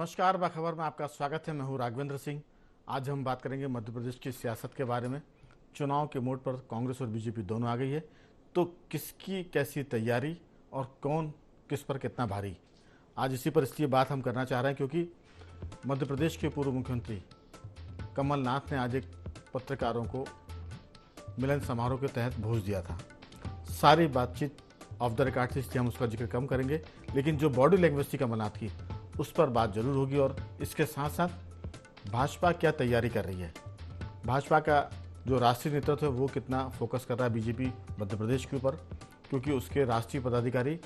नमस्कार, बाखबर में आपका स्वागत है। मैं हूं राघवेंद्र सिंह। आज हम बात करेंगे मध्य प्रदेश की सियासत के बारे में। चुनाव के मोड़ पर कांग्रेस और बीजेपी दोनों आ गई है, तो किसकी कैसी तैयारी और कौन किस पर कितना भारी, आज इसी पर इसलिए बात हम करना चाह रहे हैं क्योंकि मध्य प्रदेश के पूर्व मुख्यमंत्री कमलनाथ ने आज एक पत्रकारों को मिलन समारोह के तहत भोज दिया था। सारी बातचीत ऑफ द रिकॉर्ड थी, इसलिए हम उसका जिक्र कम करेंगे, लेकिन जो बॉडी लैंग्वेज थी कमलनाथ की उस पर बात जरूर होगी। और इसके साथ साथ भाजपा क्या तैयारी कर रही है, भाजपा का जो राष्ट्रीय नेतृत्व है वो कितना फोकस कर रहा है बीजेपी मध्य प्रदेश के ऊपर, क्योंकि उसके राष्ट्रीय पदाधिकारी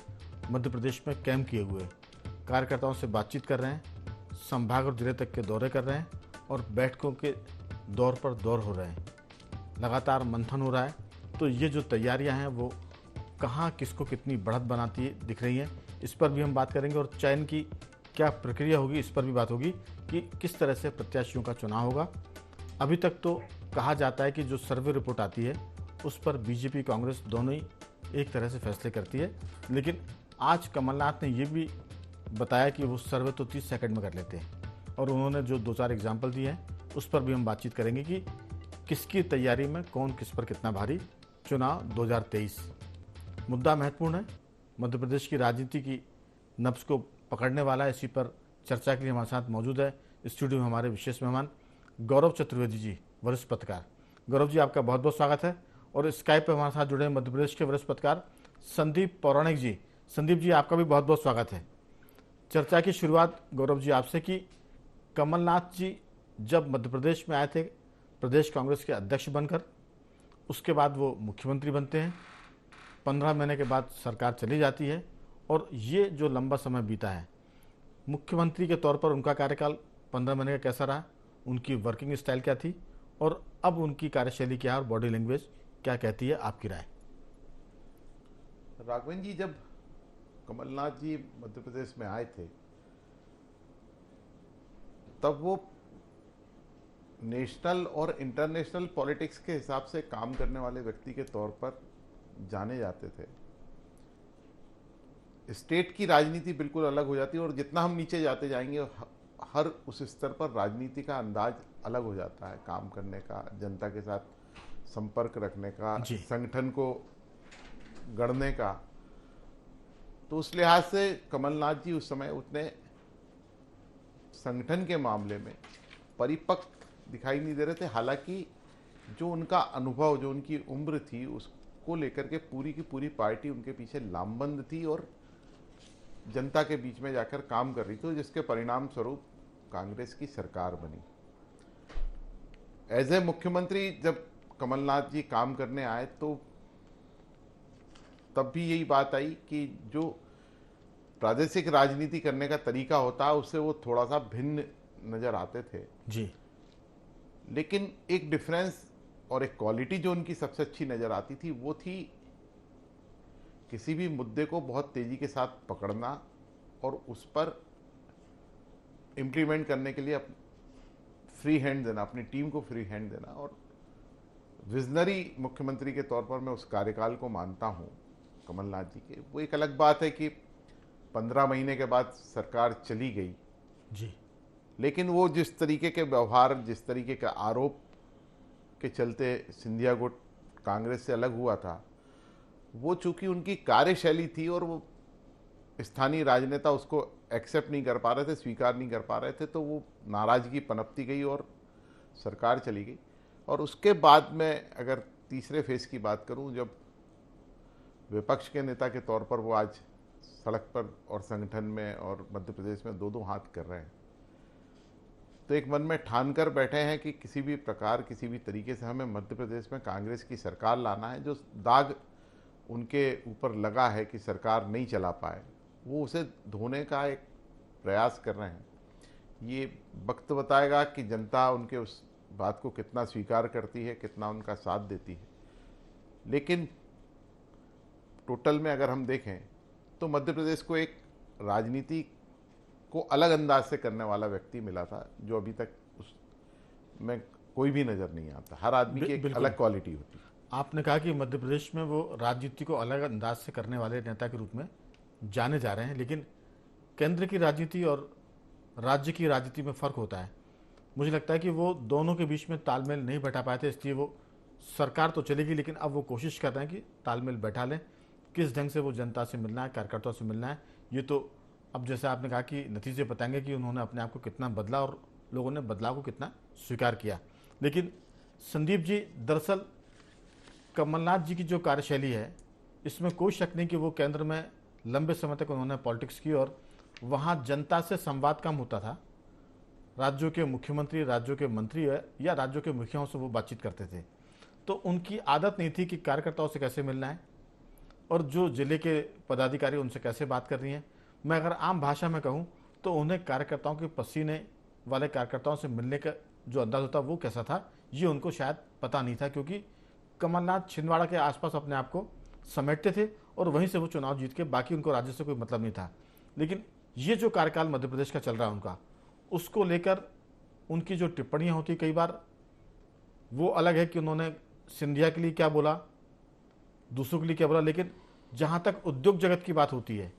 मध्य प्रदेश में कैंप किए हुए कार्यकर्ताओं से बातचीत कर रहे हैं, संभाग और जिले तक के दौरे कर रहे हैं और बैठकों के दौर पर दौर हो रहे हैं, लगातार मंथन हो रहा है। तो ये जो तैयारियां हैं वो कहाँ किसको कितनी बढ़त बनाती दिख रही हैं, इस पर भी हम बात करेंगे। और चयन की क्या प्रक्रिया होगी इस पर भी बात होगी कि किस तरह से प्रत्याशियों का चुनाव होगा। अभी तक तो कहा जाता है कि जो सर्वे रिपोर्ट आती है उस पर बीजेपी कांग्रेस दोनों ही एक तरह से फैसले करती है, लेकिन आज कमलनाथ ने ये भी बताया कि वो सर्वे तो 30 सेकंड में कर लेते हैं और उन्होंने जो 2-4 एग्जाम्पल दिए हैं उस पर भी हम बातचीत करेंगे कि किसकी तैयारी में कौन किस पर कितना भारी। चुनाव 2023 मुद्दा महत्वपूर्ण है, मध्य प्रदेश की राजनीति की नब्ज को पकड़ने वाला है। इसी पर चर्चा के लिए हमारे साथ मौजूद है स्टूडियो में हमारे विशेष मेहमान गौरव चतुर्वेदी जी, वरिष्ठ पत्रकार। गौरव जी, आपका बहुत बहुत स्वागत है। और स्काइप पर हमारे साथ जुड़े मध्य प्रदेश के वरिष्ठ पत्रकार संदीप पौराणिक जी। संदीप जी, आपका भी बहुत बहुत स्वागत है। चर्चा की शुरुआत गौरव जी आपसे कि कमलनाथ जी जब मध्य प्रदेश में आए थे प्रदेश कांग्रेस के अध्यक्ष बनकर, उसके बाद वो मुख्यमंत्री बनते हैं, 15 महीने के बाद सरकार चली जाती है और ये जो लंबा समय बीता है, मुख्यमंत्री के तौर पर उनका कार्यकाल 15 महीने का कैसा रहा, उनकी वर्किंग स्टाइल क्या थी और अब उनकी कार्यशैली क्या है और बॉडी लैंग्वेज क्या कहती है, आपकी राय। राघवेंद्र जी, जब कमलनाथ जी मध्य प्रदेश में आए थे तब वो नेशनल और इंटरनेशनल पॉलिटिक्स के हिसाब से काम करने वाले व्यक्ति के तौर पर जाने जाते थे। स्टेट की राजनीति बिल्कुल अलग हो जाती है और जितना हम नीचे जाते जाएंगे हर उस स्तर पर राजनीति का अंदाज अलग हो जाता है, काम करने का, जनता के साथ संपर्क रखने का, संगठन को गढ़ने का। तो उस लिहाज से कमलनाथ जी उस समय उतने संगठन के मामले में परिपक्व दिखाई नहीं दे रहे थे। हालांकि जो उनका अनुभव, जो उनकी उम्र थी, उसको लेकर के पूरी की पूरी पार्टी उनके पीछे लामबंद थी और जनता के बीच में जाकर काम कर रही थी, जिसके परिणाम स्वरूप कांग्रेस की सरकार बनी। एज ए मुख्यमंत्री जब कमलनाथ जी काम करने आए तो तब भी यही बात आई कि जो प्रादेशिक राजनीति करने का तरीका होता है उससे वो थोड़ा सा भिन्न नजर आते थे जी। लेकिन एक डिफरेंस और एक क्वालिटी जो उनकी सबसे अच्छी नजर आती थी वो थी किसी भी मुद्दे को बहुत तेजी के साथ पकड़ना और उस पर इम्प्लीमेंट करने के लिए फ्री हैंड देना, अपनी टीम को फ्री हैंड देना। और विजनरी मुख्यमंत्री के तौर पर मैं उस कार्यकाल को मानता हूं कमलनाथ जी के। वो एक अलग बात है कि 15 महीने के बाद सरकार चली गई जी, लेकिन वो जिस तरीके के व्यवहार, जिस तरीके के आरोप के चलते सिंधिया गुट कांग्रेस से अलग हुआ था, वो चूंकि उनकी कार्यशैली थी और वो स्थानीय राजनेता उसको एक्सेप्ट नहीं कर पा रहे थे, स्वीकार नहीं कर पा रहे थे, तो वो नाराजगी पनपती गई और सरकार चली गई। और उसके बाद में अगर तीसरे फेज की बात करूं, जब विपक्ष के नेता के तौर पर वो आज सड़क पर और संगठन में और मध्य प्रदेश में दो हाथ कर रहे हैं, तो एक मन में ठान कर बैठे हैं कि किसी भी प्रकार, किसी भी तरीके से हमें मध्य प्रदेश में कांग्रेस की सरकार लाना है। जो दाग उनके ऊपर लगा है कि सरकार नहीं चला पाए, वो उसे धोने का एक प्रयास कर रहे हैं। ये वक्त बताएगा कि जनता उनके उस बात को कितना स्वीकार करती है, कितना उनका साथ देती है। लेकिन टोटल में अगर हम देखें तो मध्य प्रदेश को एक राजनीति को अलग अंदाज से करने वाला व्यक्ति मिला था, जो अभी तक उसमें कोई भी नजर नहीं आता। हर आदमी की एक अलग क्वालिटी होती है। आपने कहा कि मध्य प्रदेश में वो राजनीति को अलग अंदाज से करने वाले नेता के रूप में जाने जा रहे हैं, लेकिन केंद्र की राजनीति और राज्य की राजनीति में फ़र्क होता है। मुझे लगता है कि वो दोनों के बीच में तालमेल नहीं बैठा पाए थे, इसलिए वो सरकार तो चलेगी लेकिन अब वो कोशिश कर रहे हैं कि तालमेल बैठा लें। किस ढंग से वो जनता से मिलना है, कार्यकर्ताओं से मिलना है, ये तो अब जैसे आपने कहा कि नतीजे बताएंगे कि उन्होंने अपने आप को कितना बदला और लोगों ने बदलाव को कितना स्वीकार किया। लेकिन संदीप जी, दरअसल कमलनाथ जी की जो कार्यशैली है, इसमें कोई शक नहीं कि वो केंद्र में लंबे समय तक उन्होंने पॉलिटिक्स की और वहाँ जनता से संवाद कम होता था। राज्यों के मुख्यमंत्री, राज्यों के मंत्री या राज्यों के मुखियाओं से वो बातचीत करते थे, तो उनकी आदत नहीं थी कि कार्यकर्ताओं से कैसे मिलना है और जो जिले के पदाधिकारी उनसे कैसे बात करनी है। मैं अगर आम भाषा में कहूँ तो उन्हें कार्यकर्ताओं के पसीने वाले कार्यकर्ताओं से मिलने का जो अंदाज होता वो कैसा था, ये उनको शायद पता नहीं था, क्योंकि कमलनाथ छिंदवाड़ा के आसपास अपने आप को समेटते थे और वहीं से वो चुनाव जीत के, बाकी उनको राज्य से कोई मतलब नहीं था। लेकिन ये जो कार्यकाल मध्य प्रदेश का चल रहा है उनका, उसको लेकर उनकी जो टिप्पणियाँ होती कई बार वो अलग है कि उन्होंने सिंधिया के लिए क्या बोला, दूसरों के लिए क्या बोला, लेकिन जहाँ तक उद्योग जगत की बात होती है,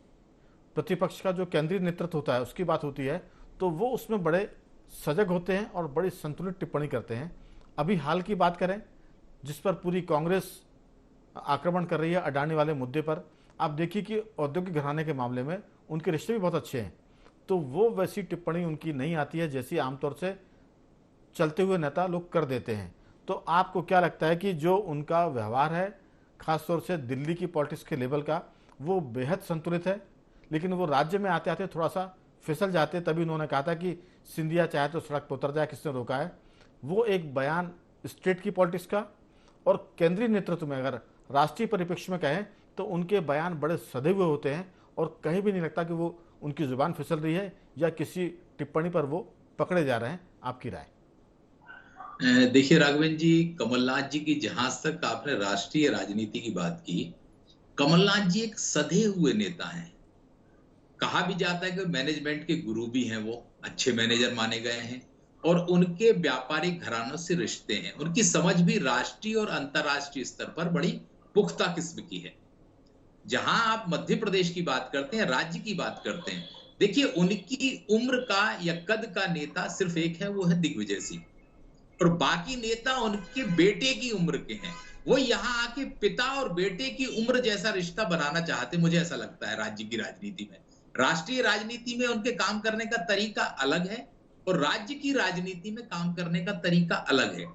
प्रतिपक्ष का जो केंद्रीय नेतृत्व होता है उसकी बात होती है, तो वो उसमें बड़े सजग होते हैं और बड़ी संतुलित टिप्पणी करते हैं। अभी हाल की बात करें जिस पर पूरी कांग्रेस आक्रमण कर रही है, अडानी वाले मुद्दे पर, आप देखिए कि औद्योगिक घराने के मामले में उनके रिश्ते भी बहुत अच्छे हैं, तो वो वैसी टिप्पणी उनकी नहीं आती है जैसी आमतौर से चलते हुए नेता लोग कर देते हैं। तो आपको क्या लगता है कि जो उनका व्यवहार है, खासतौर से दिल्ली की पॉलिटिक्स के लेवल का, वो बेहद संतुलित है, लेकिन वो राज्य में आते आते थोड़ा सा फिसल जाते? तभी उन्होंने कहा था कि सिंधिया चाहे तो सड़क पर उतर जाए, किसने रोका है। वो एक बयान स्टेट की पॉलिटिक्स का और केंद्रीय नेतृत्व में अगर राष्ट्रीय परिप्रेक्ष्य में कहें तो उनके बयान बड़े सधे हुए होते हैं और कहीं भी नहीं लगता कि वो उनकी जुबान फिसल रही है या किसी टिप्पणी पर वो पकड़े जा रहे हैं। आपकी राय? देखिए राघवेंद्र जी, कमलनाथ जी की जहां तक आपने राष्ट्रीय राजनीति की बात की, कमलनाथ जी एक सधे हुए नेता हैं। कहा भी जाता है कि मैनेजमेंट के गुरु भी हैं, वो अच्छे मैनेजर माने गए हैं और उनके व्यापारिक घरानों से रिश्ते हैं। उनकी समझ भी राष्ट्रीय और अंतर्राष्ट्रीय स्तर पर बड़ी पुख्ता किस्म की है। जहां आप मध्य प्रदेश की बात करते हैं, राज्य की बात करते हैं, देखिए उनकी उम्र का या कद का नेता सिर्फ एक है, वो है दिग्विजय सिंह, और बाकी नेता उनके बेटे की उम्र के हैं। वो यहाँ आके पिता और बेटे की उम्र जैसा रिश्ता बनाना चाहते, मुझे ऐसा लगता है। राज्य की राजनीति में, राष्ट्रीय राजनीति में उनके काम करने का तरीका अलग है और राज्य की राजनीति में काम करने का तरीका अलग है।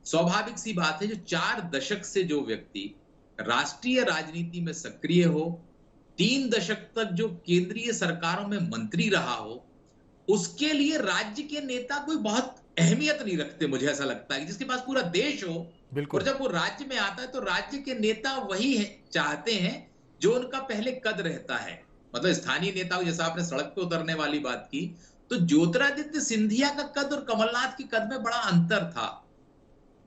स्वाभाविक सी बात है, जो 4 दशक से जो व्यक्ति राष्ट्रीय राजनीति में सक्रिय हो, 3 दशक तक जो केंद्रीय सरकारों में मंत्री रहा हो, उसके लिए राज्य के नेता कोई बहुत अहमियत नहीं रखते। मुझे ऐसा लगता है कि जिसके पास पूरा देश हो और जब वो राज्य में आता है तो राज्य के नेता वही है, चाहते हैं जो उनका पहले कद रहता है। मतलब स्थानीय नेता, जैसा आपने सड़क पे उतरने वाली बात की, तो ज्योतिरादित्य सिंधिया का कद और कमलनाथ के कद में बड़ा अंतर था।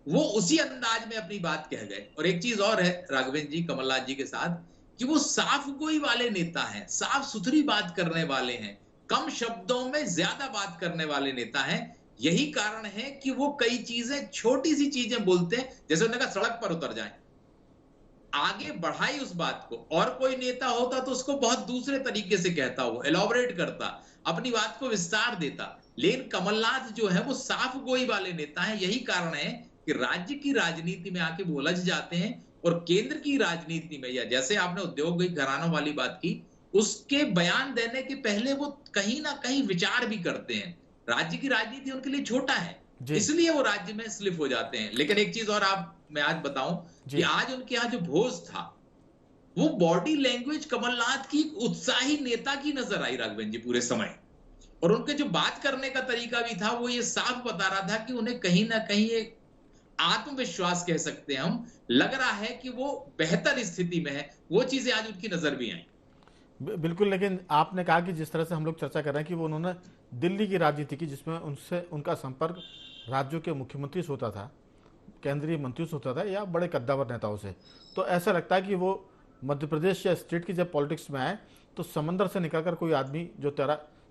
वो उसी अंदाज में अपनी बात कह गए। और एक चीज और है राघवेंद्र जी, कमलनाथ जी के साथ, कि वो साफ गोई वाले नेता हैं, साफ सुथरी बात करने वाले हैं, कम शब्दों में ज्यादा बात करने वाले नेता हैं। यही कारण है कि वो कई चीजें, छोटी सी चीजें बोलते हैं, जैसे उन्होंने कहा सड़क पर उतर जाएं, आगे बढ़ाई उस बात को। और कोई नेता होता तो उसको बहुत दूसरे तरीके से कहता, वो एलॉबरेट करता, अपनी बात को विस्तार देता। लेकिन कमलनाथ जो है वो साफ गोई वाले नेता हैं। यही कारण है कि राज्य की राजनीति में आके वो उलझ जाते हैं और केंद्र की राजनीति में, या जैसे आपने औद्योगिक घरानों वाली बात की, उसके बयान देने के पहले वो कहीं ना कहीं विचार भी करते हैं। राज्य की राजनीति उनके लिए छोटा है, इसलिए वो राज्य में स्लिप हो जाते हैं। लेकिन एक चीज और मैं आज बताऊं कि आज उनके यहाँ जो भोज था, वो बॉडी लैंग्वेज कमलनाथ की उत्साही नेता की नजर आई राघवेंद्र जी पूरे समय। और उनके जो बात करने का तरीका भी था, वो ये साफ बता रहा था कि उन्हें कहीं ना कहीं एक आत्मविश्वास कह सकते हैं हम, लग रहा है कि वो बेहतर स्थिति में है। वो चीजें आज उनकी नजर भी आई। बिल्कुल। लेकिन आपने कहा कि जिस तरह से हम लोग चर्चा कर रहे हैं कि वो उन्होंने दिल्ली की राजनीति की, जिसमें उनसे उनका संपर्क राज्यों के मुख्यमंत्री से होता था, केंद्रीय मंत्रियों से होता था या बड़े कद्दावर नेताओं से, तो ऐसा लगता है कि वो मध्य प्रदेश या स्टेट की जब पॉलिटिक्स में आए तो समंदर से निकलकर कोई आदमी जो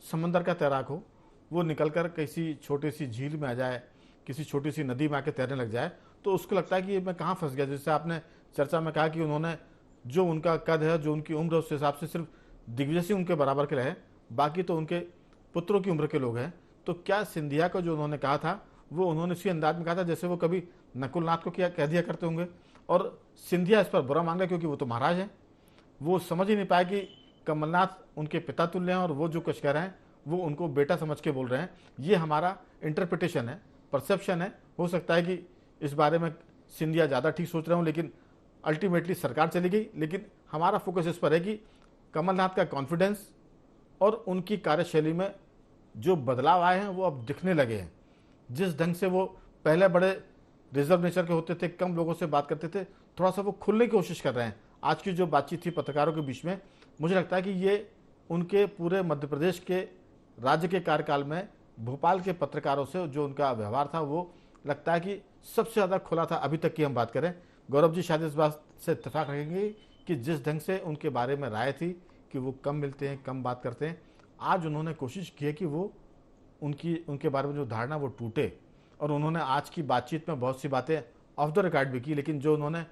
समंदर का तैराक हो, वो निकलकर किसी छोटी सी झील में आ जाए, किसी छोटी सी नदी में आके तैरने लग जाए, तो उसको लगता है कि मैं कहाँ फंस गया। जैसे आपने चर्चा में कहा कि उन्होंने जो उनका कद है, जो उनकी उम्र है, उस हिसाब से सिर्फ दिग्विजय सिंह उनके बराबर के रहे, बाकी तो उनके पुत्रों की उम्र के लोग हैं, तो क्या सिंधिया को जो उन्होंने कहा था वो उन्होंने इसी अंदाज में कहा था जैसे वो कभी नकुलनाथ को क्या कह दिया करते होंगे? और सिंधिया इस पर बुरा मान रहे क्योंकि वो तो महाराज हैं। वो समझ ही नहीं पाए कि कमलनाथ उनके पिता तुल्य हैं और वो जो कुछ कह रहे हैं वो उनको बेटा समझ के बोल रहे हैं। ये हमारा इंटरप्रिटेशन है, परसेप्शन है। हो सकता है कि इस बारे में सिंधिया ज़्यादा ठीक सोच रहे हों, लेकिन अल्टीमेटली सरकार चली गई। लेकिन हमारा फोकस इस पर है कि कमलनाथ का कॉन्फिडेंस और उनकी कार्यशैली में जो बदलाव आए हैं वो अब दिखने लगे हैं। जिस ढंग से वो पहले बड़े रिजर्व नेचर के होते थे, कम लोगों से बात करते थे, थोड़ा सा वो खुलने की कोशिश कर रहे हैं। आज की जो बातचीत थी पत्रकारों के बीच में, मुझे लगता है कि ये उनके पूरे मध्य प्रदेश के राज्य के कार्यकाल में भोपाल के पत्रकारों से जो उनका व्यवहार था वो लगता है कि सबसे ज़्यादा खुला था अभी तक की हम बात करें। गौरव जी शायद इस बात से इत्तेफाक रखेंगे कि जिस ढंग से उनके बारे में राय थी कि वो कम मिलते हैं, कम बात करते हैं, आज उन्होंने कोशिश की है कि वो उनके बारे में जो धारणा वो टूटे। और उन्होंने आज की बातचीत में बहुत सी बातें ऑफ द रिकॉर्ड भी की, लेकिन जो उन्होंने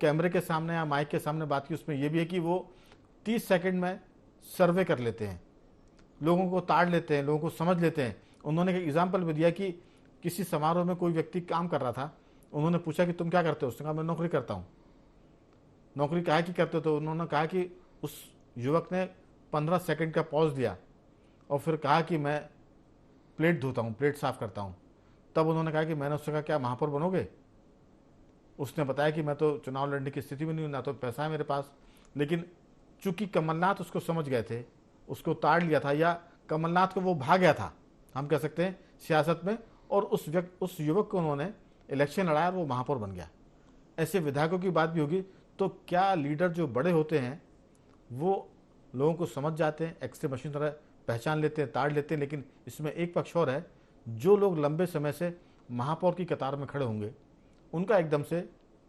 कैमरे के सामने या माइक के सामने बात की उसमें यह भी है कि वो 30 सेकंड में सर्वे कर लेते हैं, लोगों को ताड़ लेते हैं, लोगों को समझ लेते हैं। उन्होंने एक एग्जाम्पल भी दिया कि किसी समारोह में कोई व्यक्ति काम कर रहा था, उन्होंने पूछा कि तुम क्या करते हो? उसने कहा मैं नौकरी करता हूँ। नौकरी काहे की करते हो? तो उन्होंने कहा कि उस युवक ने 15 सेकंड का पॉज दिया और फिर कहा कि मैं प्लेट धोता हूँ, प्लेट साफ करता हूँ। तब उन्होंने कहा कि मैंने उससे कहा क्या महापौर बनोगे? उसने बताया कि मैं तो चुनाव लड़ने की स्थिति में नहीं हूँ, ना तो पैसा है मेरे पास। लेकिन चूंकि कमलनाथ उसको समझ गए थे, उसको ताड़ लिया था, या कमलनाथ को वो भाग गया था हम कह सकते हैं सियासत में, और उस युवक को उन्होंने इलेक्शन लड़ाया और वो महापौर बन गया। ऐसे विधायकों की बात भी होगी। तो क्या लीडर जो बड़े होते हैं वो लोगों को समझ जाते हैं, एक्सरे मशीन तरह पहचान लेते हैं, ताड़ लेते हैं। लेकिन इसमें एक पक्ष और है, जो लोग लंबे समय से महापौर की कतार में खड़े होंगे उनका एकदम से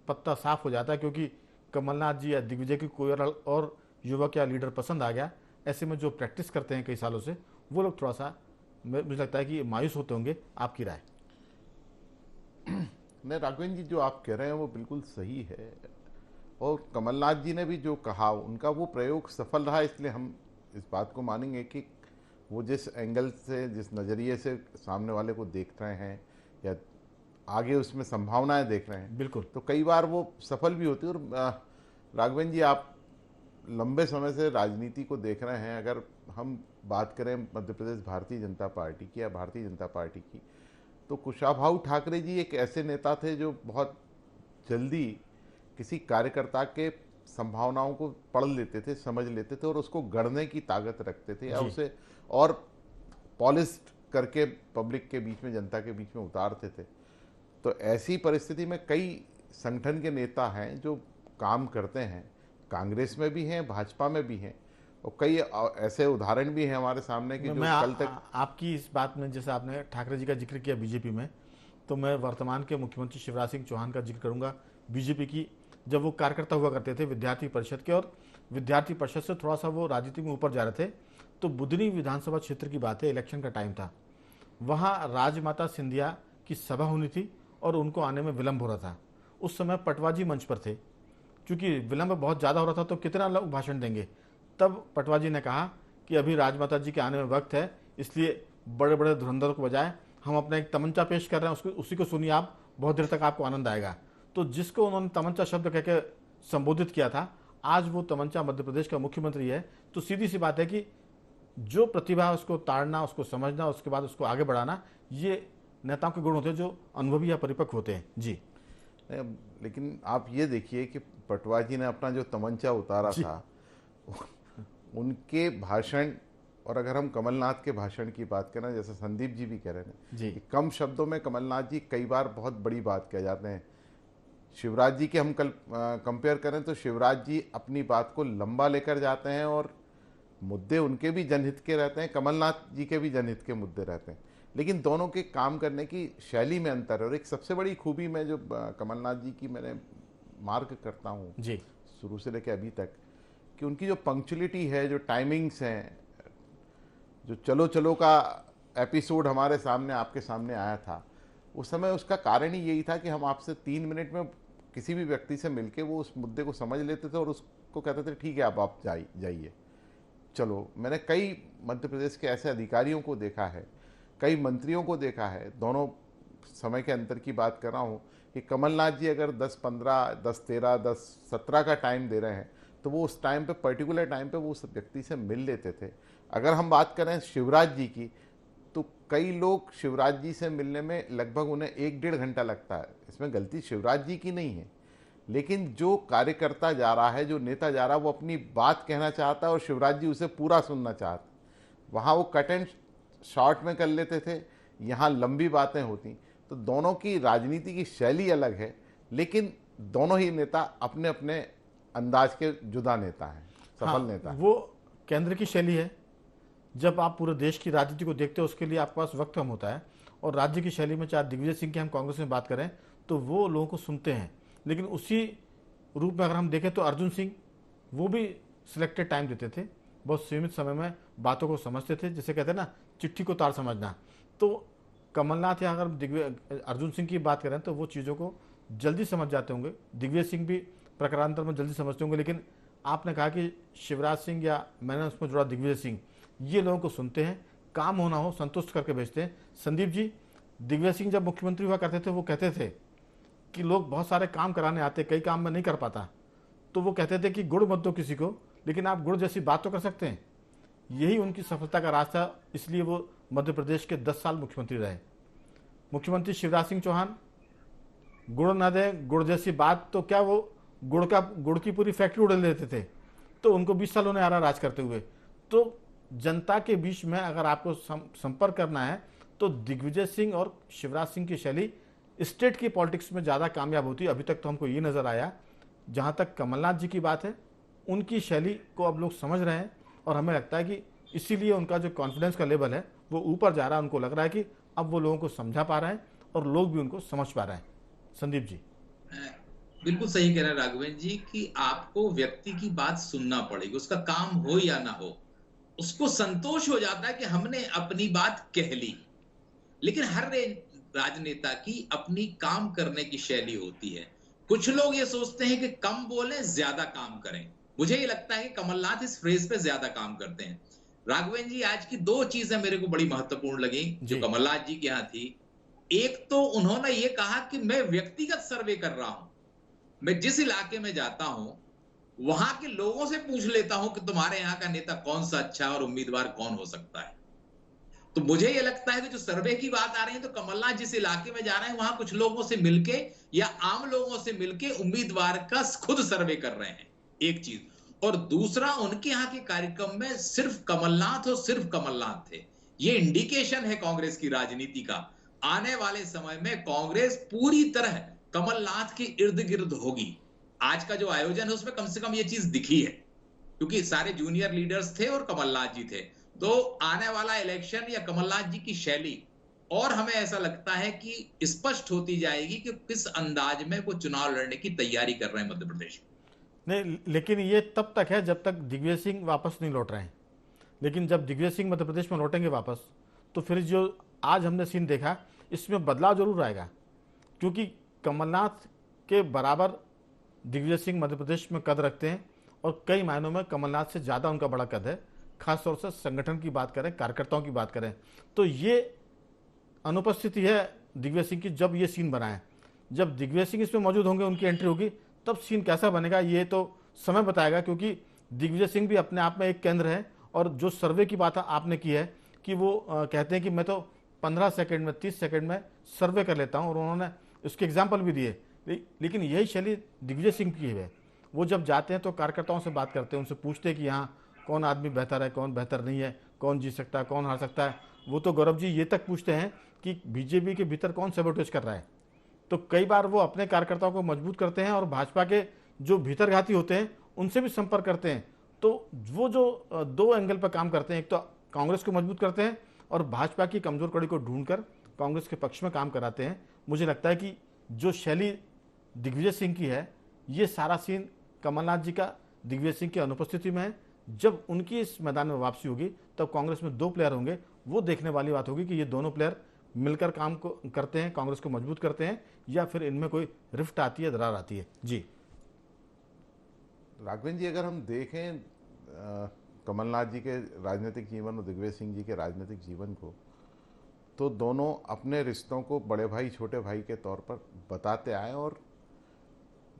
पत्ता साफ हो जाता है, क्योंकि कमलनाथ जी या दिग्विजय की कोई और युवक या लीडर पसंद आ गया। ऐसे में जो प्रैक्टिस करते हैं कई सालों से वो लोग थोड़ा सा मुझे लगता है कि मायूस होते होंगे। आपकी राय? नहीं राघवेंद्र जी, जो आप कह रहे हैं वो बिल्कुल सही है। और कमलनाथ जी ने भी जो कहा उनका वो प्रयोग सफल रहा, इसलिए हम इस बात को मानेंगे कि वो जिस एंगल से, जिस नज़रिए से सामने वाले को देख रहे हैं या आगे उसमें संभावनाएं देख रहे हैं, बिल्कुल, तो कई बार वो सफल भी होती है। और राघवेंद्र जी, आप लंबे समय से राजनीति को देख रहे हैं। अगर हम बात करें मध्य प्रदेश भारतीय जनता पार्टी की या भारतीय जनता पार्टी की, तो कुशाभाऊ ठाकरे जी एक ऐसे नेता थे जो बहुत जल्दी किसी कार्यकर्ता के संभावनाओं को पढ़ लेते थे, समझ लेते थे और उसको गढ़ने की ताकत रखते थे, या उसे और पॉलिश्ड करके पब्लिक के बीच में, जनता के बीच में उतारते थे। तो ऐसी परिस्थिति में कई संगठन के नेता हैं जो काम करते हैं, कांग्रेस में भी हैं, भाजपा में भी हैं, और कई ऐसे उदाहरण भी हैं हमारे सामने कि जो कल तक आपकी इस बात में, जैसे आपने ठाकरे जी का जिक्र किया बीजेपी में, तो मैं वर्तमान के मुख्यमंत्री शिवराज सिंह चौहान का जिक्र करूंगा। बीजेपी की जब वो कार्यकर्ता हुआ करते थे विद्यार्थी परिषद के, और विद्यार्थी परिषद से थोड़ा सा वो राजनीति में ऊपर जा रहे थे, तो बुधनी विधानसभा क्षेत्र की बात है, इलेक्शन का टाइम था, वहाँ राजमाता सिंधिया की सभा होनी थी और उनको आने में विलंब हो रहा था। उस समय पटवाजी मंच पर थे, क्योंकि विलंब बहुत ज़्यादा हो रहा था तो कितना लोग भाषण देंगे। तब पटवाजी ने कहा कि अभी राजमाता जी के आने में वक्त है, इसलिए बड़े बड़े धुरंधर को बजाय हम अपना एक तमंचा पेश कर रहे हैं, उसको उसी को सुनिए आप, बहुत देर तक आपको आनंद आएगा। तो जिसको उन्होंने तमंचा शब्द कह के संबोधित किया था, आज वो तमंचा मध्य प्रदेश का मुख्यमंत्री है। तो सीधी सी बात है कि जो प्रतिभा है उसको ताड़ना, उसको समझना, उसके बाद उसको आगे बढ़ाना, ये नेताओं के गुण होते हैं जो अनुभवी या परिपक्व होते हैं। जी, लेकिन आप ये देखिए कि पटवाजी ने अपना जो तमंचा उतारा था, उनके भाषण, और अगर हम कमलनाथ के भाषण की बात करें, जैसे संदीप जी भी कह रहे हैं कि कम शब्दों में कमलनाथ जी कई बार बहुत बड़ी बात कह जाते हैं। शिवराज जी के हम कल कंपेयर करें तो शिवराज जी अपनी बात को लंबा लेकर जाते हैं और मुद्दे उनके भी जनहित के रहते हैं, कमलनाथ जी के भी जनहित के मुद्दे रहते हैं, लेकिन दोनों के काम करने की शैली में अंतर है। और एक सबसे बड़ी खूबी मैं जो कमलनाथ जी की मैंने मार्क करता हूँ जी, शुरू से लेकर अभी तक, कि उनकी जो पंक्चुअलिटी है, जो टाइमिंग्स हैं, जो चलो चलो का एपिसोड हमारे सामने, आपके सामने आया था, उस समय उसका कारण ही यही था कि हम आपसे 3 मिनट में किसी भी व्यक्ति से मिलके वो उस मुद्दे को समझ लेते थे और उसको कहते थे ठीक है अब आप जाइए। चलो, मैंने कई मध्य प्रदेश के ऐसे अधिकारियों को देखा है, कई मंत्रियों को देखा है, दोनों समय के अंतर की बात कर रहा हूँ, कि कमलनाथ जी अगर 10-15, 10-13, 10-17 का टाइम दे रहे हैं तो वो उस टाइम पे, पर्टिकुलर टाइम पे वो उस व्यक्ति से मिल लेते थे। अगर हम बात करें शिवराज जी की, तो कई लोग शिवराज जी से मिलने में लगभग उन्हें 1-1.5 घंटा लगता है। इसमें गलती शिवराज जी की नहीं है, लेकिन जो कार्यकर्ता जा रहा है, जो नेता जा रहा है, वो अपनी बात कहना चाहता है और शिवराज जी उसे पूरा सुनना चाहते। वहाँ वो कट एंड शॉर्ट में कर लेते थे, यहाँ लंबी बातें होती। तो दोनों की राजनीति की शैली अलग है, लेकिन दोनों ही नेता अपने अपने अंदाज के जुदा नेता हैं, सफल नेता हैं। वो केंद्र की शैली है। जब आप पूरे देश की राजनीति को देखते हो, उसके लिए आपके पास वक्त कम होता है। और राज्य की शैली में, चाहे दिग्विजय सिंह की हम कांग्रेस में बात करें, तो वो लोगों को सुनते हैं। लेकिन उसी रूप में अगर हम देखें तो अर्जुन सिंह, वो भी सिलेक्टेड टाइम देते थे, बहुत सीमित समय में बातों को समझते थे, जैसे कहते हैं ना, चिट्ठी को तार समझना। तो कमलनाथ या अगर अर्जुन सिंह की बात करें तो वो चीज़ों को जल्दी समझ जाते होंगे। दिग्विजय सिंह भी प्रकारांतर में जल्दी समझते होंगे। लेकिन आपने कहा कि शिवराज सिंह, या मैंने उसमें जुड़ा दिग्विजय सिंह, ये लोगों को सुनते हैं, काम होना हो संतुष्ट करके भेजते हैं। संदीप जी, दिग्विजय सिंह जब मुख्यमंत्री हुआ करते थे, वो कहते थे कि लोग बहुत सारे काम कराने आते, कई काम में नहीं कर पाता, तो वो कहते थे कि गुड़ मत दो किसी को, लेकिन आप गुड़ जैसी बात तो कर सकते हैं। यही उनकी सफलता का राज था, इसलिए वो मध्य प्रदेश के 10 साल मुख्यमंत्री रहे। मुख्यमंत्री शिवराज सिंह चौहान, गुड़ ना दें, गुड़ जैसी बात, तो क्या वो गुड़ की पूरी फैक्ट्री उड़ेल देते थे। तो उनको 20 साल होने आ रहा राज करते हुए। तो जनता के बीच में अगर आपको संपर्क करना है तो दिग्विजय सिंह और शिवराज सिंह की शैली स्टेट की पॉलिटिक्स में ज़्यादा कामयाब होती है। अभी तक तो हमको ये नज़र आया। जहाँ तक कमलनाथ जी की बात है, उनकी शैली को अब लोग समझ रहे हैं, और हमें लगता है कि इसीलिए उनका जो कॉन्फिडेंस का लेवल है वो ऊपर जा रहा है। उनको लग रहा है कि अब वो लोगों को समझा पा रहे हैं और लोग भी उनको समझ पा रहे हैं। संदीप जी, बिल्कुल सही कह रहे हैं राघवेंद्र जी कि आपको व्यक्ति की बात सुनना पड़ेगी, उसका काम हो या ना हो, उसको संतोष हो जाता है कि हमने अपनी बात कह ली। लेकिन हर राजनेता की अपनी काम करने की शैली होती है। कुछ लोग ये सोचते हैं कि कम बोलें, ज्यादा काम करें। मुझे ये लगता है कि कमलनाथ इस फ्रेज पे ज्यादा काम करते हैं। राघवेंद्र जी, आज की 2 चीजें मेरे को बड़ी महत्वपूर्ण लगी जो कमलनाथ जी के यहाँ थी। एक तो उन्होंने ये कहा कि मैं व्यक्तिगत सर्वे कर रहा हूं, मैं जिस इलाके में जाता हूं वहां के लोगों से पूछ लेता हूं कि तुम्हारे यहाँ का नेता कौन सा अच्छा है और उम्मीदवार कौन हो सकता है। तो मुझे ये लगता है कि जो सर्वे की बात आ रही है, तो कमलनाथ जिस इलाके में जा रहे हैं वहां कुछ लोगों से मिलके या आम लोगों से मिलके उम्मीदवार का खुद सर्वे कर रहे हैं, एक चीज। और दूसरा, उनके यहाँ के कार्यक्रम में सिर्फ कमलनाथ और सिर्फ कमलनाथ थे। ये इंडिकेशन है कांग्रेस की राजनीति का। आने वाले समय में कांग्रेस पूरी तरह कमलनाथ के इर्द गिर्द होगी। आज का जो आयोजन है उसमें कम से कम ये चीज दिखी है, क्योंकि सारे जूनियर लीडर्स थे और कमलनाथ जी थे। तो आने वाला इलेक्शन या कमलनाथ जी की शैली, और हमें ऐसा लगता है कि स्पष्ट होती जाएगी कि किस अंदाज में वो चुनाव लड़ने की तैयारी कर रहे हैं मध्य प्रदेश में। नहीं, लेकिन ये तब तक है जब तक दिग्विजय सिंह वापस नहीं लौट रहे हैं। लेकिन जब दिग्विजय सिंह मध्य प्रदेश में लौटेंगे वापस, तो फिर जो आज हमने सीन देखा, इसमें बदलाव जरूर आएगा। क्योंकि कमलनाथ के बराबर दिग्विजय सिंह मध्य प्रदेश में कद रखते हैं, और कई मायनों में कमलनाथ से ज़्यादा उनका बड़ा कद है। खासतौर से संगठन की बात करें, कार्यकर्ताओं की बात करें, तो ये अनुपस्थिति है दिग्विजय सिंह की। जब ये सीन बना है, जब दिग्विजय सिंह इसमें मौजूद होंगे, उनकी एंट्री होगी, तब सीन कैसा बनेगा ये तो समय बताएगा। क्योंकि दिग्विजय सिंह भी अपने आप में एक केंद्र है। और जो सर्वे की बात आपने की है कि वो कहते हैं कि मैं तो 15 सेकंड में, 30 सेकंड में सर्वे कर लेता हूं, और उन्होंने उसके एग्जाम्पल भी दिए। लेकिन यही शैली दिग्विजय सिंह की है। वो जब जाते हैं तो कार्यकर्ताओं से बात करते हैं, उनसे पूछते हैं कि यहाँ कौन आदमी बेहतर है, कौन बेहतर नहीं है, कौन जीत सकता है, कौन हार सकता है। वो तो गौरव जी ये तक पूछते हैं कि बीजेपी के भीतर कौन सेबोटेज कर रहा है। तो कई बार वो अपने कार्यकर्ताओं को मजबूत करते हैं, और भाजपा के जो भीतरघाती होते हैं उनसे भी संपर्क करते हैं। तो वो जो 2 एंगल पर काम करते हैं, एक तो कांग्रेस को मजबूत करते हैं और भाजपा की कमजोर कड़ी को ढूंढकर कांग्रेस के पक्ष में काम कराते हैं। मुझे लगता है कि जो शैली दिग्विजय सिंह की है, ये सारा सीन कमलनाथ जी का दिग्विजय सिंह की अनुपस्थिति में है। जब उनकी इस मैदान में वापसी होगी, तब कांग्रेस में 2 प्लेयर होंगे। वो देखने वाली बात होगी कि ये दोनों प्लेयर मिलकर काम को करते हैं, कांग्रेस को मजबूत करते हैं, या फिर इनमें कोई रिफ्ट आती है, दरार आती है। जी राघवेंद्र जी, अगर हम देखें कमलनाथ जी के राजनीतिक जीवन और दिग्विजय सिंह जी के राजनीतिक जीवन को, तो दोनों अपने रिश्तों को बड़े भाई छोटे भाई के तौर पर बताते आए और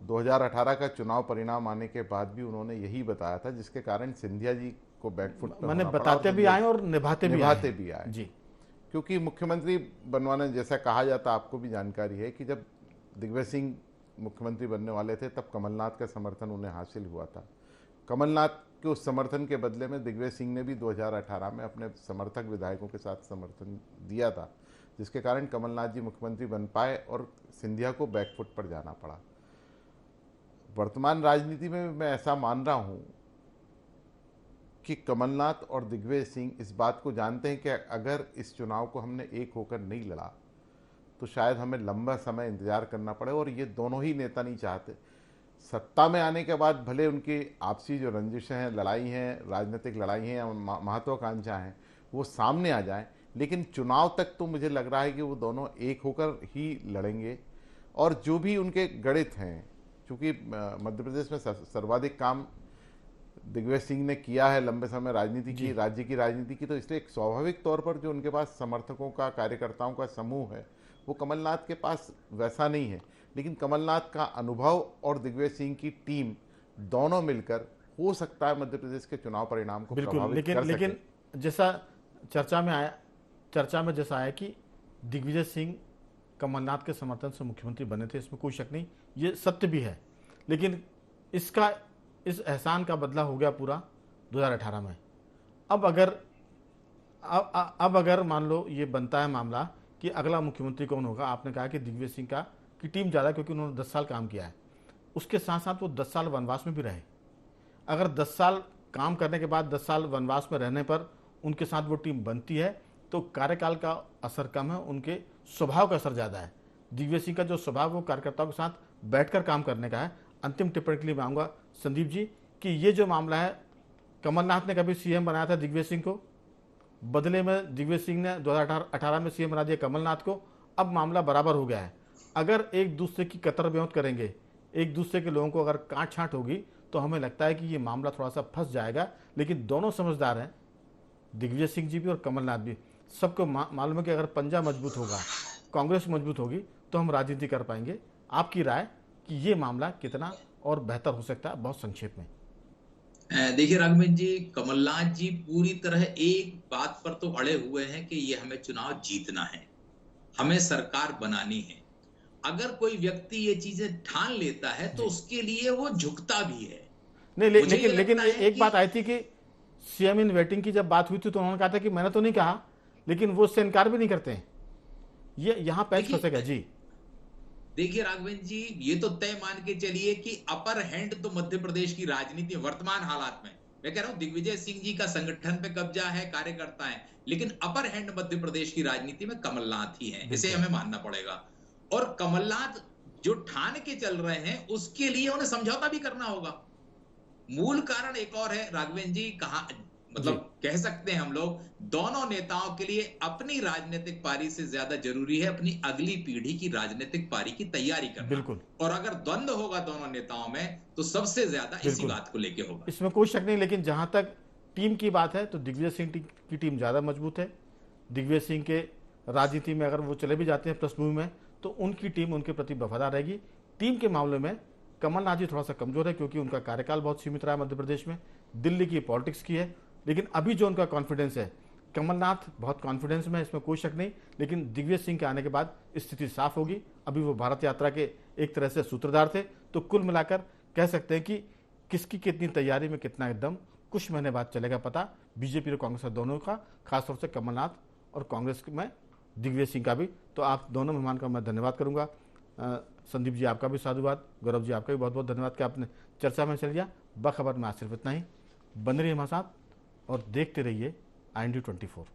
2018 का चुनाव परिणाम आने के बाद भी उन्होंने यही बताया था, जिसके कारण सिंधिया जी को बैकफुट पे मैंने होना पड़ा बताते और भी आए और निभाते भी आए जी। क्योंकि मुख्यमंत्री बनवाने, जैसा कहा जाता, आपको भी जानकारी है कि जब दिग्विजय सिंह मुख्यमंत्री बनने वाले थे तब कमलनाथ का समर्थन उन्हें हासिल हुआ था। कमलनाथ के उस समर्थन के बदले में दिग्विजय सिंह ने भी 2018 में अपने समर्थक विधायकों के साथ समर्थन दिया था, जिसके कारण कमलनाथ जी मुख्यमंत्री बन पाए और सिंधिया को बैकफुट पर जाना पड़ा। वर्तमान राजनीति में मैं ऐसा मान रहा हूं कि कमलनाथ और दिग्विजय सिंह इस बात को जानते हैं कि अगर इस चुनाव को हमने एक होकर नहीं लड़ा तो शायद हमें लंबा समय इंतजार करना पड़े, और ये दोनों ही नेता नहीं चाहते। सत्ता में आने के बाद भले उनकी आपसी जो रंजिशें हैं, लड़ाई हैं, राजनीतिक लड़ाई हैं या महत्वाकांक्षा हैं, वो सामने आ जाएं, लेकिन चुनाव तक तो मुझे लग रहा है कि वो दोनों एक होकर ही लड़ेंगे। और जो भी उनके गणित हैं, चूँकि मध्य प्रदेश में सर्वाधिक काम दिग्विजय सिंह ने किया है लंबे समय राजनीति की, राज्य की राजनीति की, तो इसलिए एक स्वाभाविक तौर पर जो उनके पास समर्थकों का, कार्यकर्ताओं का समूह है, वो कमलनाथ के पास वैसा नहीं है। लेकिन कमलनाथ का अनुभव और दिग्विजय सिंह की टीम दोनों मिलकर हो सकता है मध्य प्रदेश के चुनाव परिणाम को प्रभावित कर सके। लेकिन जैसा चर्चा में जैसा आया कि दिग्विजय सिंह कमलनाथ के समर्थन से मुख्यमंत्री बने थे, इसमें कोई शक नहीं, ये सत्य भी है। लेकिन इस एहसान का बदला हो गया पूरा 2018 में। अब अगर मान लो ये बनता है मामला कि अगला मुख्यमंत्री कौन होगा, आपने कहा कि दिग्विजय सिंह की टीम ज़्यादा, क्योंकि उन्होंने 10 साल काम किया है, उसके साथ साथ वो 10 साल वनवास में भी रहे। अगर 10 साल काम करने के बाद 10 साल वनवास में रहने पर उनके साथ वो टीम बनती है तो कार्यकाल का असर कम है, उनके स्वभाव का असर ज़्यादा है। दिग्विजय सिंह का जो स्वभाव वो कार्यकर्ताओं के साथ बैठकर काम करने का है। अंतिम टिप्पणी के लिए मैं आऊँगा संदीप जी कि ये जो मामला है, कमलनाथ ने कभी सीएम बनाया था दिग्विजय सिंह को, बदले में दिग्विजय सिंह ने 2018 में सीएम बना दिया कमलनाथ को। अब मामला बराबर हो गया है। अगर एक दूसरे की कतर ब्योंत करेंगे, एक दूसरे के लोगों को अगर काट छांट होगी, तो हमें लगता है कि ये मामला थोड़ा सा फंस जाएगा। लेकिन दोनों समझदार हैं, दिग्विजय सिंह जी भी और कमलनाथ भी। सबको मालूम है कि अगर पंजा मजबूत होगा, कांग्रेस मजबूत होगी, तो हम राजनीति कर पाएंगे। आपकी राय कि ये मामला कितना और बेहतर हो सकता है, बहुत संक्षेप में। देखिए राघवेंद्र जी, कमलनाथ जी पूरी तरह एक बात पर तो अड़े हुए हैं कि ये हमें चुनाव जीतना है, हमें सरकार बनानी है। अगर कोई व्यक्ति ये चीजें ठान लेता है तो उसके लिए वो झुकता भी है। नहीं, लेकिन एक बात आई थी कि सीएम इन वेटिंग की जब बात हुई थी तो उन्होंने कहा था कि मैंने तो नहीं कहा, लेकिन वो उससे इनकार भी नहीं करते हैं। ये यहाँ पैच फंसेगा जी। देखिए राघवेंद्र जी, ये तो तय मान के चलिए कि अपर हैंड तो मध्य प्रदेश की राजनीति वर्तमान हालात में, मैं कह रहा हूं दिग्विजय सिंह जी का संगठन पे कब्जा है, कार्यकर्ता है, लेकिन अपर हैंड मध्य प्रदेश की राजनीति में कमलनाथ ही है, इसे हमें मानना पड़ेगा। और कमलनाथ जो ठान के चल रहे हैं उसके लिए उन्हें समझौता भी करना होगा। मूल कारण एक और है राघवेंद्र जी, कहा मतलब कह सकते हैं हम लोग, दोनों नेताओं के लिए अपनी राजनीतिक पारी से ज्यादा जरूरी है अपनी अगली पीढ़ी की राजनीतिक पारी की तैयारी करना। बिल्कुल। और अगर द्वंद्व होगा दोनों नेताओं में तो सबसे ज्यादा इसी बात को लेके होगा, इसमें कोई शक नहीं। लेकिन जहां तक टीम की बात है तो दिग्विजय सिंह की टीम ज्यादा मजबूत है। दिग्विजय सिंह के राजनीति में अगर वो चले भी जाते हैं पृष्ठभूमि में, तो उनकी टीम उनके प्रति वफादार रहेगी। टीम के मामले में कमलनाथ जी थोड़ा सा कमजोर है, क्योंकि उनका कार्यकाल बहुत सीमित रहा है मध्य प्रदेश में, दिल्ली की पॉलिटिक्स की है। लेकिन अभी जो उनका कॉन्फिडेंस है, कमलनाथ बहुत कॉन्फिडेंस में है, इसमें कोई शक नहीं। लेकिन दिग्विजय सिंह के आने के बाद स्थिति साफ होगी। अभी वो भारत यात्रा के एक तरह से सूत्रधार थे। तो कुल मिलाकर कह सकते हैं कि किसकी कितनी तैयारी में कितना एकदम कुछ महीने बाद चलेगा पता, बीजेपी और कांग्रेस दोनों का, खासतौर से कमलनाथ और कांग्रेस में दिग्विजय सिंह का भी। तो आप दोनों मेहमान का मैं धन्यवाद करूंगा। संदीप जी आपका भी साधुवाद, गौरव जी आपका भी बहुत बहुत धन्यवाद कि आपने चर्चा में चल लिया। बखबर में आज सिर्फ इतना ही। बने रहिए हमारे साथ और देखते रहिए IND 24।